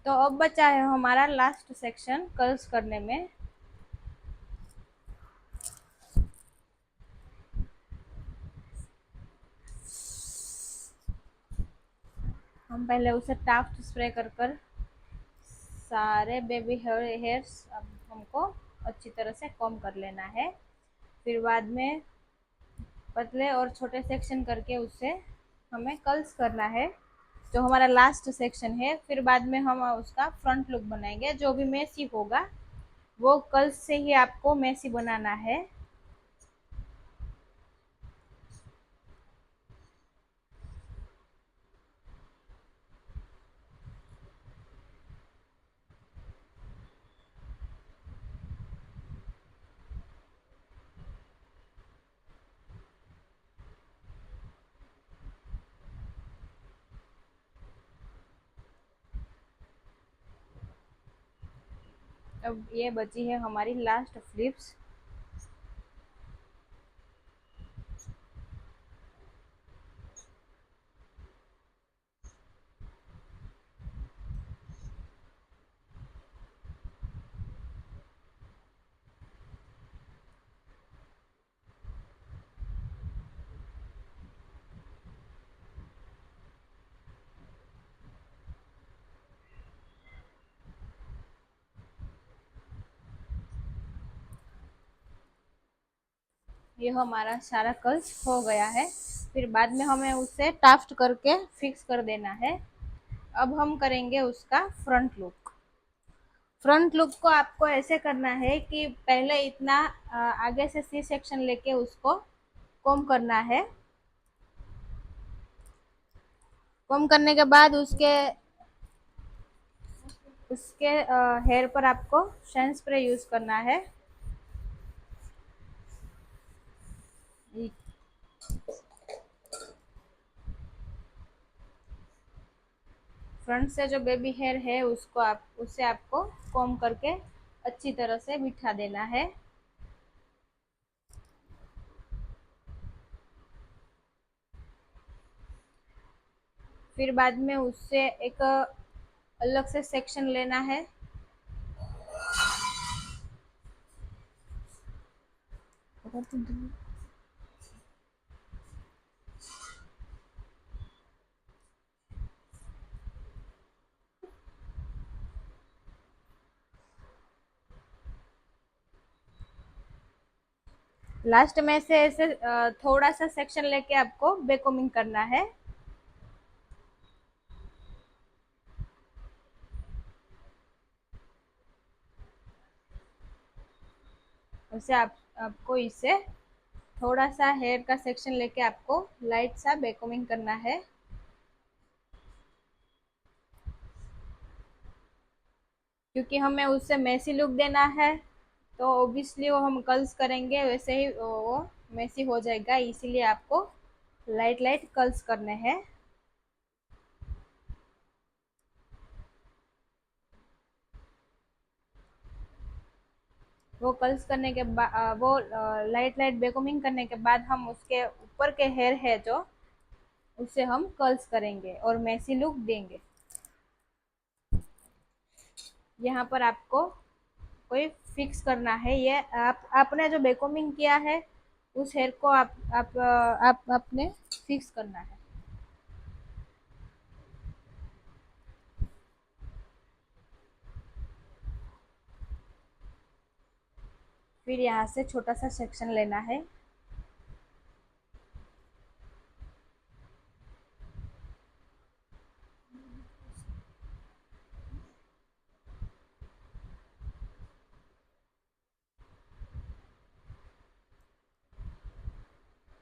तो अब बचा है हमारा लास्ट सेक्शन कर्ल्स करने में। हम पहले उसे टाफ्ट स्प्रे कर कर सारे बेबी हेयर्स अब हमको अच्छी तरह से कॉम्ब कर लेना है। फिर बाद में पतले और छोटे सेक्शन करके उससे हमें कर्ल्स करना है, जो हमारा लास्ट सेक्शन है। फिर बाद में हम उसका फ्रंट लुक बनाएंगे, जो भी मेसी होगा वो कर्ल्स से ही आपको मेसी बनाना है। अब ये बची है हमारी लास्ट फ्लिप्स। ये हमारा सारा कर्ल्स हो गया है। फिर बाद में हमें उसे टाफ्ट करके फिक्स कर देना है। अब हम करेंगे उसका फ्रंट लुक। फ्रंट लुक को आपको ऐसे करना है कि पहले इतना आगे से सी सेक्शन लेके उसको कॉम करना है। कॉम करने के बाद उसके उसके हेयर पर आपको शाइन स्प्रे यूज करना है। फ्रंट से जो बेबी हेयर है उसको आप उसे आपको कॉम करके अच्छी तरह से बिठा देना है। फिर बाद में उससे एक अलग से सेक्शन लेना है। लास्ट में से ऐसे थोड़ा सा सेक्शन लेके आपको बेकोमिंग करना है। उसे आपको इससे थोड़ा सा हेयर का सेक्शन लेके आपको लाइट सा बेकोमिंग करना है। क्योंकि हमें उससे मेसी लुक देना है, तो ऑब्वियसली वो हम कर्ल्स करेंगे वैसे ही वो मेसी हो जाएगा, इसीलिए आपको लाइट लाइट कर्ल्स करने हैं। वो कर्ल्स करने के बाद वो लाइट लाइट बेकोमिंग करने के बाद हम उसके ऊपर के हेयर है जो उसे हम कर्ल्स करेंगे और मेसी लुक देंगे। यहाँ पर आपको कोई फिक्स करना है, ये आपने जो बेकोमिंग किया है उस हेयर को आप अपने फिक्स करना है। फिर यहाँ से छोटा सा सेक्शन लेना है।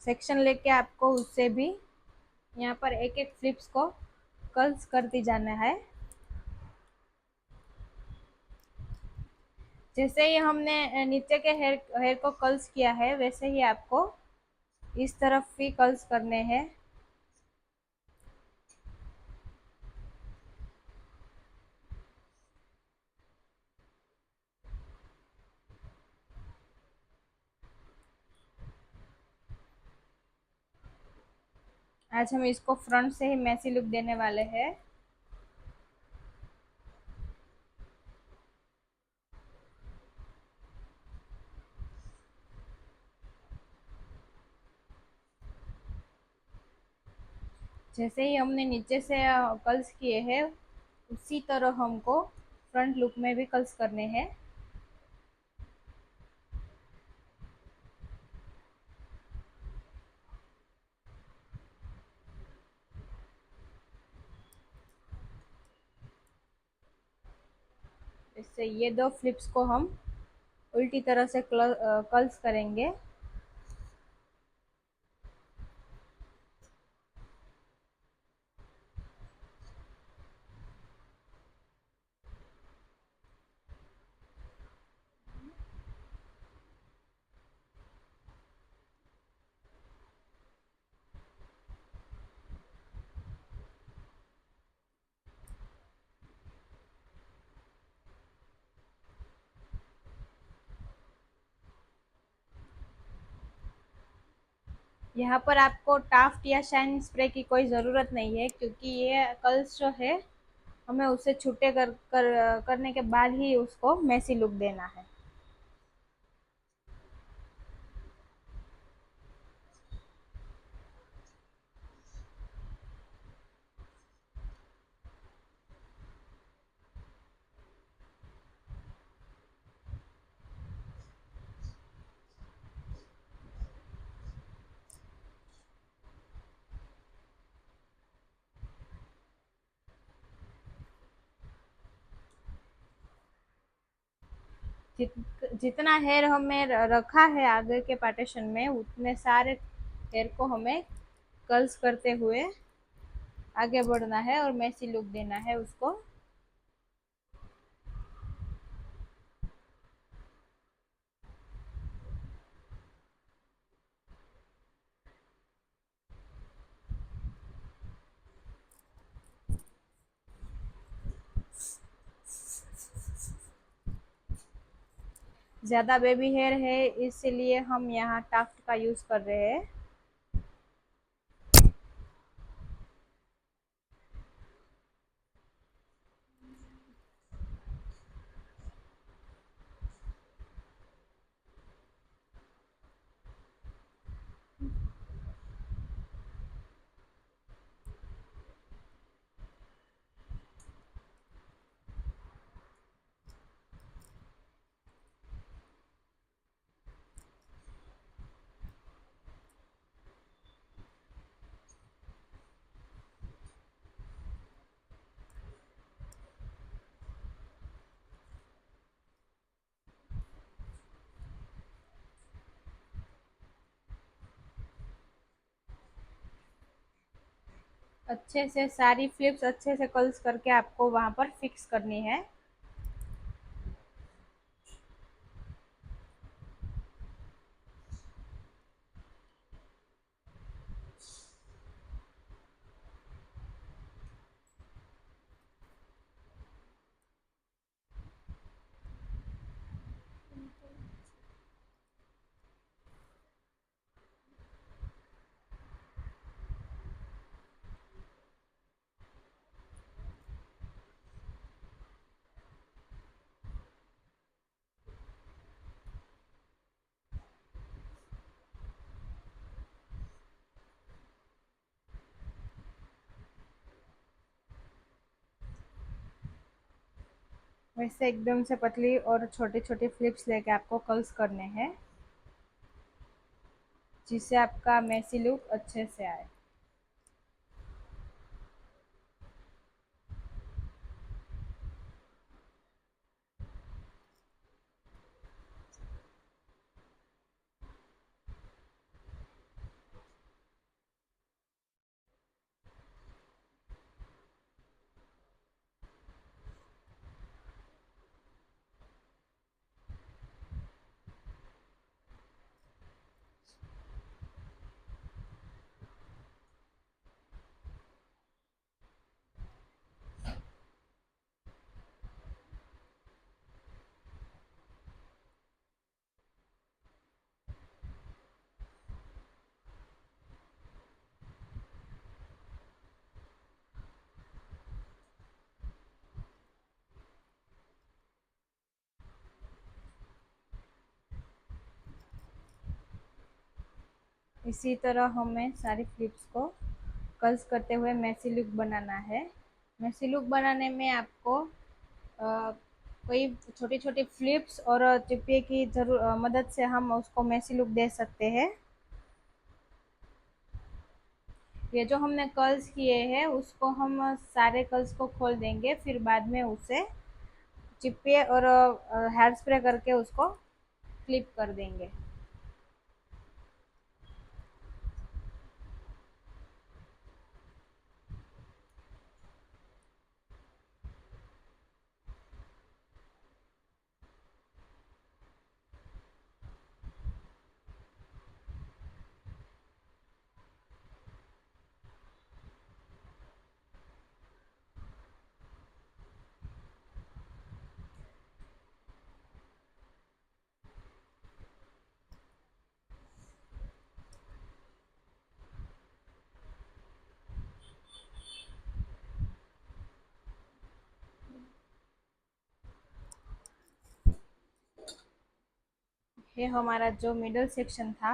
सेक्शन लेके आपको उससे भी यहाँ पर एक एक फ्लिप्स को कर्ल्स करती जाना है। जैसे ही हमने नीचे के हेयर हेयर को कर्ल्स किया है वैसे ही आपको इस तरफ भी कर्ल्स करने हैं। आज हम इसको फ्रंट से ही मैसी लुक देने वाले हैं। जैसे ही हमने नीचे से कर्ल्स किए हैं, उसी तरह हमको फ्रंट लुक में भी कर्ल्स करने हैं। इससे ये दो फ्लिप्स को हम उल्टी तरह से कर्ल्स करेंगे। यहाँ पर आपको टाफ्ट या शाइन स्प्रे की कोई ज़रूरत नहीं है, क्योंकि ये कर्ल्स जो है हमें उसे छूटे करने के बाद ही उसको मेसी लुक देना है। जितना हेयर हमें रखा है आगे के पार्टीशन में, उतने सारे हेयर को हमें कर्ल्स करते हुए आगे बढ़ना है और मेसी लुक देना है उसको। ज़्यादा बेबी हेयर है, इसलिए हम यहाँ टाफ्ट का यूज़ कर रहे हैं। अच्छे से सारी फ्लिप्स अच्छे से कर्ल्स करके आपको वहां पर फिक्स करनी है। वैसे एकदम से पतली और छोटे छोटे फ्लिप्स लेके आपको कर्ल्स करने हैं, जिससे आपका मेसी लुक अच्छे से आए। इसी तरह हमें सारी फ्लिप्स को कर्ल्स करते हुए मेसी लुक बनाना है। मेसी लुक बनाने में आपको कोई छोटी छोटी फ्लिप्स और चिपिए की मदद से हम उसको मेसी लुक दे सकते हैं। ये जो हमने कर्ल्स किए हैं उसको हम सारे कर्ल्स को खोल देंगे, फिर बाद में उसे चिपिए और हेयर स्प्रे करके उसको क्लिप कर देंगे। ये हमारा जो मिडल सेक्शन था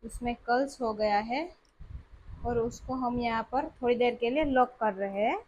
उसमें कर्ल्स हो गया है और उसको हम यहाँ पर थोड़ी देर के लिए लॉक कर रहे हैं।